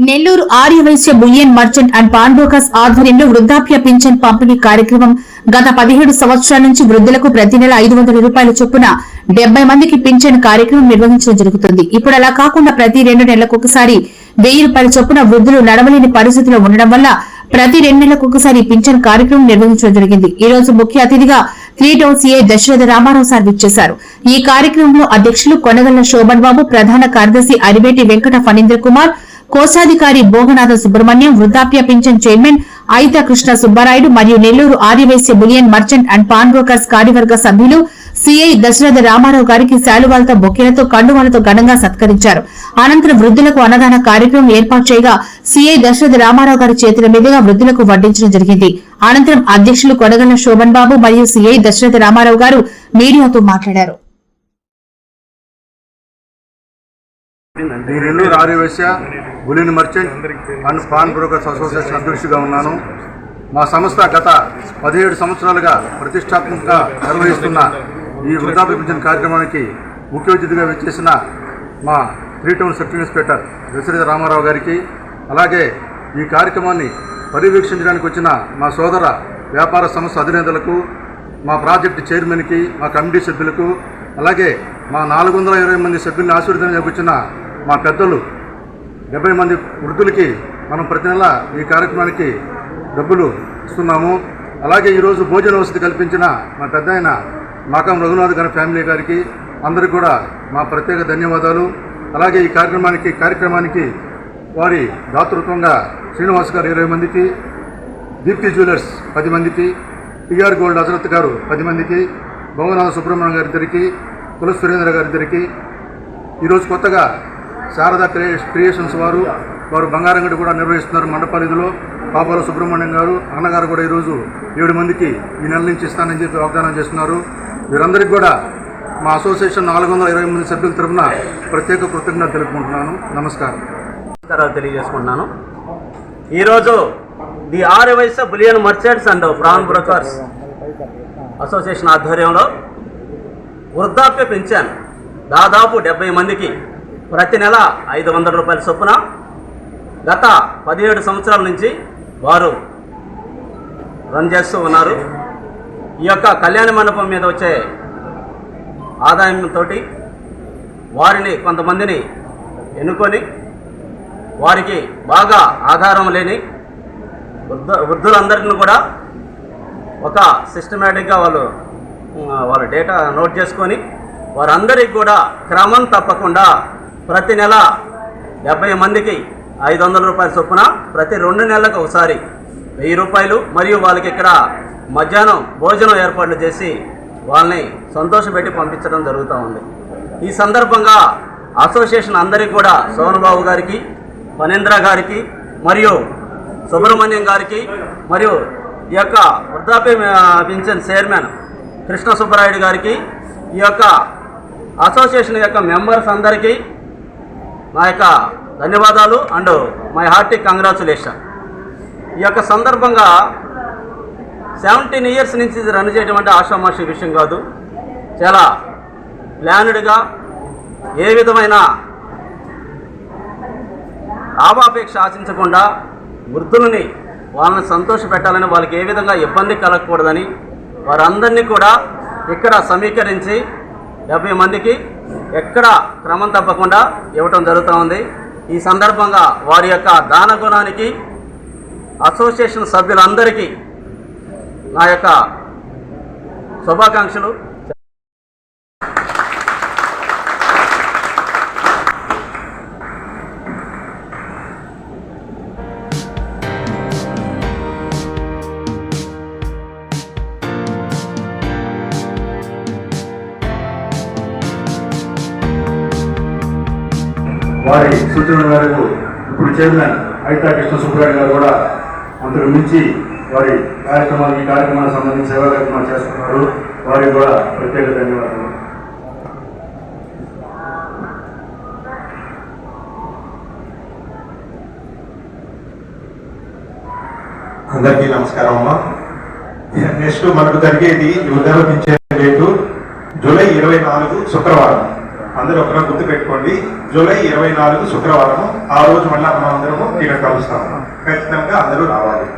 Nellore Aryavaishya bullion merchant and pawn brokers ఆధ్వర్యంలో వృద్ధాప్య pension పంపిణీ కార్యక్రమం గత 17 సంవత్సరాల నుంచి వృద్ధులకు ప్రతి నెల 500 రూపాయల చొప్పున 70 మందికి పింఛన్ కార్యక్రమం నిర్వహించడం జరుగుతుంది. ఇప్పుడు అలా కాకుండా ప్రతి 2 నెలలకు ఒకసారి 1000 రూపాయల చొప్పున వృద్ధులు నడవలేని పరిస్థితిలో ఉండడం వల్ల ప్రతి 2 నెలలకు ఒకసారి పింఛన్ కార్యక్రమం నిర్వహించడం జరిగింది. ఈ రోజు ముఖ్య అతిథిగా 3 town CI Dasaratha Ramarao sir విచ్చేశారు. ఈ కార్యక్రమంలో అధ్యక్షులు కొనగల్ల శోభన్ బాబు, ప్రధాన కార్యదర్శి అరివేటి వెంకట ఫణీంద్ర కుమార్, కోశాధికారి భోగనాథ సుబ్రహ్మణ్యం, వృద్ధాప్య పింఛన్ చైర్మన్ అయిత కృష్ణ సుబ్బారాయుడు మరియు Nellore Aryavaishya bullion merchant and pawn brokers కార్యవర్గ సభ్యులు సీఐ దశరథ రామారావు గారికి శాలువాలతో, బొకేలతో, కండువాలతో ఘనంగా సత్కరించారు. అనంతరం వృద్ధులకు అన్నదాన కార్యక్రమం ఏర్పాటు చేయగా సీఐ దశరథ రామారావు గారి చేతుల మీదుగా వృద్ధులకు వడ్డించడం జరిగింది. అనంతరం అధ్యక్షులు కొనగల్ల శోభన్ బాబు మరియు సీఐ దశరథ రామారావు గారు మీడియాతో మాట్లాడారు. Nellore Aryavaishya bullion merchant and pawn brokers association అధ్యక్షుడిగా ఉన్నాను. మా సంస్థ గత 17 సంవత్సరాలుగా ప్రతిష్టాత్మకంగా నిర్వహిస్తున్న ఈ వృద్ధాప్య పింఛన్ కార్యక్రమానికి ముఖ్య అతిథిగా విచ్చేసిన మా 3 town sub inspector Dasaratha Ramarao గారికి, అలాగే ఈ కార్యక్రమాన్ని పర్యవేక్షించడానికి వచ్చిన మా సోదర వ్యాపార సంస్థ అధినేతలకు, మా ప్రాజెక్టు చైర్మన్కి, మా కమిటీ సభ్యులకు, అలాగే మా 420 మంది సభ్యుల్ని ఆశీర్వదించడానికి వచ్చిన మా పెద్దలు 70 మంది వృద్ధులకి మనం ప్రతి నెల ఈ కార్యక్రమానికి డబ్బులు ఇస్తున్నాము. అలాగే ఈరోజు భోజన వసతి కల్పించిన మా పెద్ద ఆయన మాకం రఘునాథ్ గారి ఫ్యామిలీ గారికి అందరికీ కూడా మా ప్రత్యేక ధన్యవాదాలు. అలాగే ఈ కార్యక్రమానికి వారి దాతృత్వంగా శ్రీనివాస్ గారు 20 మందికి, దీప్తి జ్యువెలర్స్ 10 మందికి, టిఆర్ గోల్డ్ హజరత్ గారు 10 మందికి, భోగనాథ సుబ్రహ్మణ్యం గారి ఇద్దరికి, కుల సురేంద్ర గారి ఇద్దరికి, ఈరోజు కొత్తగా శారదా క్రియేషన్స్ వారు బంగారంగడి కూడా నిర్వహిస్తున్నారు మండపల్లిలో. పాపాల సుబ్రహ్మణ్యం గారు అన్నగారు కూడా ఈరోజు 7 మందికి ఈ నెల నుంచి ఇస్తానని చెప్పి వాగ్దానం చేస్తున్నారు. వీరందరికీ కూడా మా అసోసియేషన్ 420 మంది సభ్యుల తరఫున ప్రత్యేక కృతజ్ఞత తెలుపుకుంటున్నాను. నమస్కారం. తెలియజేసుకుంటున్నాను. ఈరోజు the Aryavaishya bullion merchants and pawn brokers association ఆధ్వర్యంలో వృద్ధాప్య పింఛన్ దాదాపు 70 మందికి ప్రతి నెల 500 రూపాయల చొప్పున గత 17 సంవత్సరాల నుంచి వారు రన్ చేస్తూ ఉన్నారు. ఈ యొక్క కళ్యాణ మండపం మీద వచ్చే ఆదాయంతో వారిని కొంతమందిని ఎన్నుకొని వారికి బాగా ఆధారం లేని వృద్ధులందరినీ కూడా ఒక సిస్టమేటిక్గా వాళ్ళ డేటా నోట్ చేసుకొని వారందరికీ కూడా క్రమం తప్పకుండా ప్రతి నెల 70 మందికి 500 రూపాయల చొప్పున ప్రతి 2 నెలలకు ఒకసారి 1000 రూపాయలు మరియు వాళ్ళకి ఇక్కడ మధ్యాహ్నం భోజనం ఏర్పాట్లు చేసి వాళ్ళని సంతోషపెట్టి పంపించడం జరుగుతూ ఉంది. ఈ సందర్భంగా అసోసియేషన్ అందరికీ కూడా సోనబాబు గారికి, ఫణీంద్ర గారికి మరియు సుబ్రహ్మణ్యం గారికి మరియు ఈ యొక్క వృద్ధాప్య పింఛన్ చైర్మన్ కృష్ణ సుబ్బారాయుడు గారికి, ఈ యొక్క అసోసియేషన్ యొక్క మెంబర్స్ అందరికీ నా యొక్క ధన్యవాదాలు అండ్ మై హార్టీ కంగ్రాచులేషన్. ఈ యొక్క సందర్భంగా 17 ఇయర్స్ నుంచి ఇది రన్ చేయడం అంటే ఆషామాషి విషయం కాదు. చాలా ప్లాన్డ్గా ఏ విధమైన లాభాపేక్ష ఆశించకుండా వృద్ధులని వాళ్ళని సంతోష పెట్టాలని, వాళ్ళకి ఏ విధంగా ఇబ్బంది కలగకూడదని వారందరినీ కూడా ఇక్కడ సమీకరించి 70 మందికి ఎక్కడ క్రమం తప్పకుండా ఇవ్వటం జరుగుతూ ఉంది. ఈ సందర్భంగా వారి యొక్క దాన గుణానికి అసోసియేషన్ సభ్యులందరికీ నా యొక్క శుభాకాంక్షలు. వారి సూచనల మేరకు ఇప్పుడు చైర్మన్ అయిత కృష్ణ సుబ్బారాయుడు గారు కూడా అంతకు మించి వారి ఈ కార్యక్రమానికి సంబంధించి సేవా కార్యక్రమాలు చేస్తున్నారు. వారికి కూడా ప్రత్యేక ధన్యవాదాలు. అందరికీ నమస్కారం అమ్మా. నెక్స్ట్ మనకు జరిగేది వృద్ధాప్య పింఛన్ డేటు జూలై 24 శుక్రవారం. అందరూ ఒకరు గుర్తు పెట్టుకోండి. జూలై 24 శుక్రవారం, ఆ రోజు మళ్ళీ మనం అందరము ఇక్కడ కలుస్తాము. ఖచ్చితంగా అందరూ రావాలి.